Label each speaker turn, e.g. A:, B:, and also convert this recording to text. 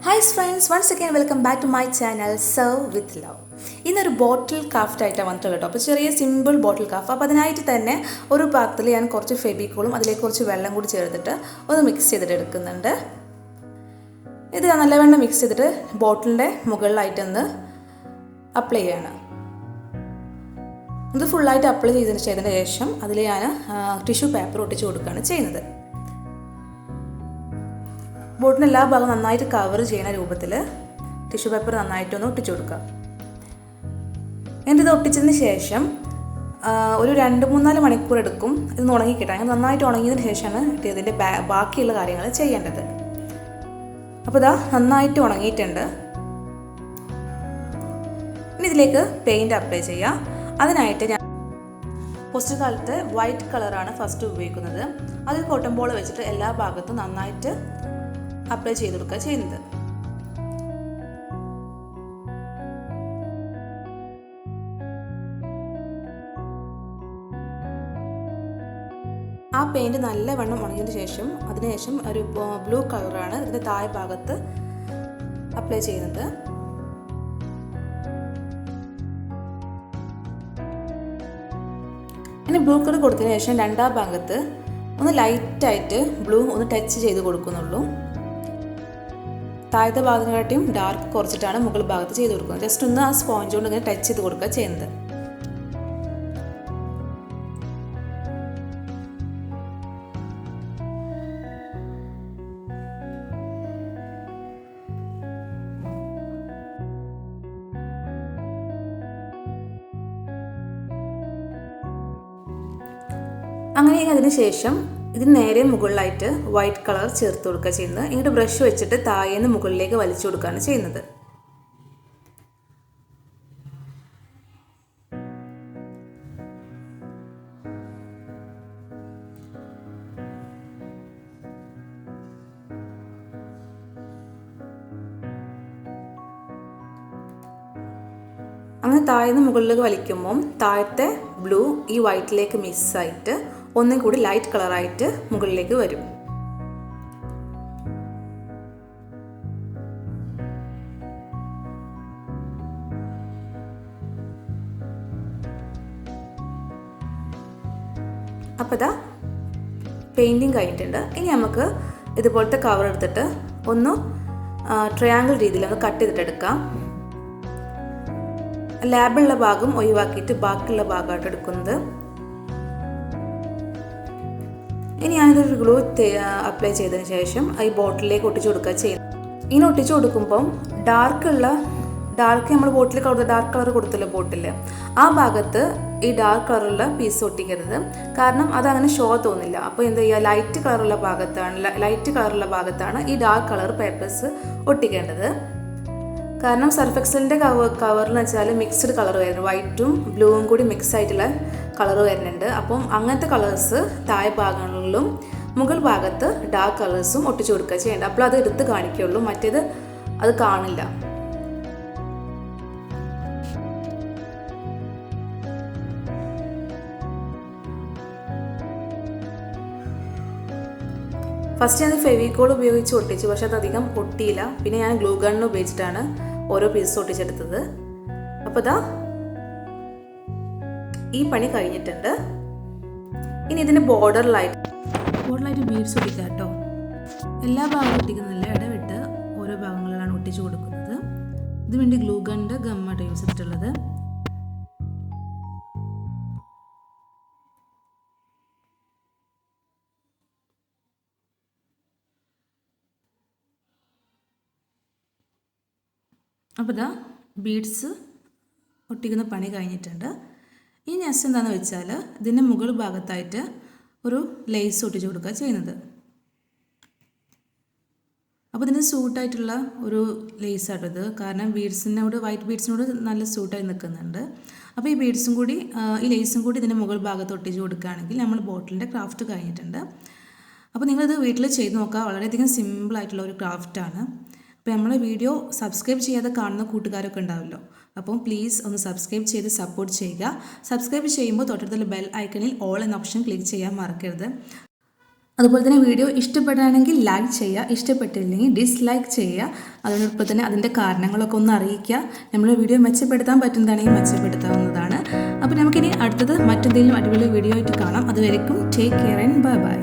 A: Hi friends, once again welcome back to my channel Serve with Love. ഇന്നൊരു ബോട്ടിൽ craft ആയിട്ടാണ് വന്നിട്ടുള്ളത് കേട്ടോ. അപ്പോൾ ചെറിയ സിമ്പിൾ ബോട്ടിൽ ക്രാഫ്റ്റ്. അപ്പോൾ അതിനായിട്ട് തന്നെ ഒരു പാത്രത്തിൽ ഞാൻ കുറച്ച് ഫെവിക്കോളും അതിലേക്ക് കുറച്ച് വെള്ളം കൂടി ചേർത്തിട്ട് ഒന്ന് മിക്സ് ചെയ്തിട്ട് എടുക്കുന്നുണ്ട്. ഇത് നല്ലവണ്ണം മിക്സ് ചെയ്തിട്ട് ബോട്ടിലിൻ്റെ മുകളിലായിട്ടൊന്ന് അപ്ലൈ ചെയ്യണം. ഇത് ഫുള്ളായിട്ട് അപ്ലൈ ചെയ്തതിന് ശേഷം അതിൽ ഞാൻ ടിഷ്യൂ പേപ്പർ ഒട്ടിച്ച് കൊടുക്കുകയാണ് ചെയ്യുന്നത്. ബോട്ടിന് എല്ലാ ഭാഗവും നന്നായിട്ട് കവർ ചെയ്യുന്ന രൂപത്തിൽ ടിഷ്യൂ പേപ്പർ നന്നായിട്ടൊന്ന് ഒട്ടിച്ചു കൊടുക്കുക. എന്നിട്ട് ഇത് ഒട്ടിച്ചതിന് ശേഷം ഒരു 2-3-4 മണിക്കൂർ എടുക്കും ഇത് ഉണങ്ങി കിട്ടാൻ. അങ്ങനെ നന്നായിട്ട് ഉണങ്ങിയതിന് ശേഷമാണ് ഇതിൻ്റെ ബാക്കിയുള്ള കാര്യങ്ങൾ ചെയ്യേണ്ടത്. അപ്പോൾ ഇതാ നന്നായിട്ട് ഉണങ്ങിയിട്ടുണ്ട്. ഇനി ഇതിലേക്ക് പെയിൻറ് അപ്ലൈ ചെയ്യുക. അതിനായിട്ട് ഞാൻ പോസ്റ്റർ കാലത്ത് വൈറ്റ് കളറാണ് ഫസ്റ്റ് ഉപയോഗിക്കുന്നത്. അതിൽ കോട്ടൺ ബോൾ വെച്ചിട്ട് എല്ലാ ഭാഗത്തും നന്നായിട്ട് അപ്ലൈ ചെയ്ത് കൊടുക്കുക ചെയ്യുന്നത്. ആ പെയിൻറ് നല്ലവണ്ണം ഉണങ്ങിയതിന് ശേഷം അതിനുശേഷം ഒരു ബ്ലൂ കളറാണ് ഇതിൻ്റെ താഴെ ഭാഗത്ത് അപ്ലൈ ചെയ്യുന്നത്. ഇനി ബ്ലൂ കളർ കൊടുത്തതിന് ശേഷം രണ്ടാം ഭാഗത്ത് ഒന്ന് ലൈറ്റായിട്ട് ബ്ലൂ ഒന്ന് ടച്ച് ചെയ്ത് കൊടുക്കുന്നുള്ളൂ. താഴത്തെ ഭാഗത്തിനെക്കാട്ടിയും ഡാർക്ക് കുറച്ചിട്ടാണ് മുകൾ ഭാഗത്ത് ചെയ്ത് കൊടുക്കുന്നത്. ജസ്റ്റ് ഒന്ന് ആ സ്പോഞ്ച് കൊണ്ട് ഇങ്ങനെ ടച്ച് ചെയ്ത് കൊടുക്കുക ചെയ്യുന്നത്. അങ്ങനെ അതിന് ശേഷം ഇതിന് നേരെ മുകളിലായിട്ട് വൈറ്റ് കളർ ചേർത്ത് കൊടുക്കുക ചെയ്യുന്നത്. ഇങ്ങോട്ട് ബ്രഷ് വെച്ചിട്ട് താഴേന്ന് മുകളിലേക്ക് വലിച്ചു കൊടുക്കുകയാണ് ചെയ്യുന്നത്. അങ്ങനെ താഴേന്ന് മുകളിലേക്ക് വലിക്കുമ്പം താഴത്തെ ബ്ലൂ ഈ വൈറ്റിലേക്ക് മിക്സായിട്ട് ഒന്നും കൂടി ലൈറ്റ് കളറായിട്ട് മുകളിലേക്ക് വരും. അപ്പോൾ ഇതാ പെയിൻറ്റിങ് കഴിഞ്ഞിട്ടുണ്ട്. ഇനി നമുക്ക് ഇതുപോലത്തെ കവർ എടുത്തിട്ട് ഒന്ന് ട്രയാങ്കിൾ രീതിയിൽ ഒന്ന് കട്ട് ചെയ്തിട്ട് എടുക്കാം. ലാബുള്ള ഭാഗം ഒഴിവാക്കിയിട്ട് ബാക്കിയുള്ള ഭാഗമായിട്ട് എടുക്കുന്നത്. ഇനി ഞാനിതൊരു ഗ്ലൂ അപ്ലൈ ചെയ്തതിന് ശേഷം ഈ ബോട്ടിലേക്ക് ഒട്ടിച്ചു കൊടുക്കുക ചെയ്യും. ഇങ്ങനെ ഒട്ടിച്ചു കൊടുക്കുമ്പം ഡാർക്ക് നമ്മൾ ബോട്ടിൽ ഡാർക്ക് കളർ കൊടുത്തല്ലോ ബോട്ടിൽ, ആ ഭാഗത്ത് ഈ ഡാർക്ക് കളറുള്ള പീസ് ഒട്ടിക്കരുത്. കാരണം അതങ്ങനെ ഷോ തോന്നില്ല. അപ്പോൾ എന്താ ചെയ്യുക, ലൈറ്റ് കളറുള്ള ഭാഗത്താണ് ഈ ഡാർക്ക് കളർ പേപ്പേഴ്സ് ഒട്ടിക്കേണ്ടത്. കാരണം സർഫ് എക്സലിൻ്റെ കവറിൽ വെച്ചാൽ മിക്സ്ഡ് കളർ വരുന്നു, വൈറ്റും ബ്ലൂവും കൂടി മിക്സ് ആയിട്ടുള്ള കളർ വരുന്നുണ്ട്. അപ്പം അങ്ങനത്തെ കളേഴ്സ് താഴെ ഭാഗങ്ങളിലും മുകൾ ഭാഗത്ത് ഡാർക്ക് കളേഴ്സും ഒട്ടിച്ചു കൊടുക്കുക ചെയ്യേണ്ടത്. അപ്പോൾ അത് എടുത്ത് കാണിക്കുകയുള്ളൂ, മറ്റേത് അത് കാണില്ല. ഫസ്റ്റ് ഞാൻ ഫെവിക്കോൾ ഉപയോഗിച്ച് ഒട്ടിച്ചു, പക്ഷെ അതധികം ഒട്ടിയില്ല. പിന്നെ ഞാൻ ഗ്ലൂ ഗണ്ണ് ഉപയോഗിച്ചിട്ടാണ് ഓരോ പീസ് ഒട്ടിച്ചെടുത്തത്. അപ്പോൾ ഇതാ ഈ പണി കഴിഞ്ഞിട്ടുണ്ട്. ഇനി ഇതിൻ്റെ ബോർഡറിലായിട്ട് ബീഡ്സ് ഒട്ടിക്കുക കേട്ടോ. എല്ലാ ഭാഗവും ഒട്ടിക്കുന്നില്ല, ഇടവിട്ട് ഓരോ ഭാഗങ്ങളിലാണ് ഒട്ടിച്ചു കൊടുക്കുന്നത്. ഇത് വേണ്ടി ഗ്ലൂ ഗണ്ണിൻ്റെ ഗമ്മാണ് യൂസ് ചെയ്തിട്ടുള്ളത്. അപ്പോൾ ഇതാ ബീഡ്സ് ഒട്ടിക്കുന്ന പണി കഴിഞ്ഞിട്ടുണ്ട്. ഇനി നെക്സ്റ്റ് എന്താണെന്ന് വെച്ചാൽ ഇതിൻ്റെ മുകൾ ഭാഗത്തായിട്ട് ഒരു ലേസ് ഒട്ടിച്ച് കൊടുക്കുക ചെയ്യുന്നത്. അപ്പോൾ ഇതിന് സൂട്ടായിട്ടുള്ള ഒരു ലേസായിട്ടത്, കാരണം വൈറ്റ് ബീഡ്സിനോട് നല്ല സൂട്ടായി നിൽക്കുന്നുണ്ട്. അപ്പോൾ ഈ ബീഡ്സും കൂടി ഈ ലേസും കൂടി ഇതിൻ്റെ മുകൾ ഭാഗത്ത് ഒട്ടിച്ച് കൊടുക്കുകയാണെങ്കിൽ നമ്മൾ ബോട്ടിലിൻ്റെ ക്രാഫ്റ്റ് കഴിഞ്ഞിട്ടുണ്ട്. അപ്പോൾ നിങ്ങളിത് വീട്ടിൽ ചെയ്ത് നോക്കുക. വളരെയധികം സിമ്പിളായിട്ടുള്ള ഒരു ക്രാഫ്റ്റാണ്. അപ്പോൾ നമ്മളെ വീഡിയോ സബ്സ്ക്രൈബ് ചെയ്യാതെ കാണുന്ന കൂട്ടുകാരൊക്കെ ഉണ്ടാവുമല്ലോ, അപ്പം പ്ലീസ് ഒന്ന് സബ്സ്ക്രൈബ് ചെയ്ത് സപ്പോർട്ട് ചെയ്യുക. സബ്സ്ക്രൈബ് ചെയ്യുമ്പോൾ തൊട്ടടുത്തുള്ള ബെൽ ഐക്കണിൽ ഓൾ എന്ന ഓപ്ഷൻ ക്ലിക്ക് ചെയ്യാൻ മറക്കരുത്. അതുപോലെ തന്നെ വീഡിയോ ഇഷ്ടപ്പെടുകയാണെങ്കിൽ ലൈക്ക് ചെയ്യുക, ഇഷ്ടപ്പെട്ടില്ലെങ്കിൽ ഡിസ്ലൈക്ക് ചെയ്യുക. അതോടൊപ്പം തന്നെ അതിൻ്റെ കാരണങ്ങളൊക്കെ ഒന്ന് അറിയിക്കുക. നമ്മൾ വീഡിയോ മെച്ചപ്പെടുത്താൻ പറ്റുന്നതാണെങ്കിൽ മെച്ചപ്പെടുത്താവുന്നതാണ്. അപ്പോൾ നമുക്കിനി അടുത്തത് മറ്റെന്തെങ്കിലും അടിപൊളി വീഡിയോ ആയിട്ട് കാണാം. അതുവരെക്കും take care and bye by.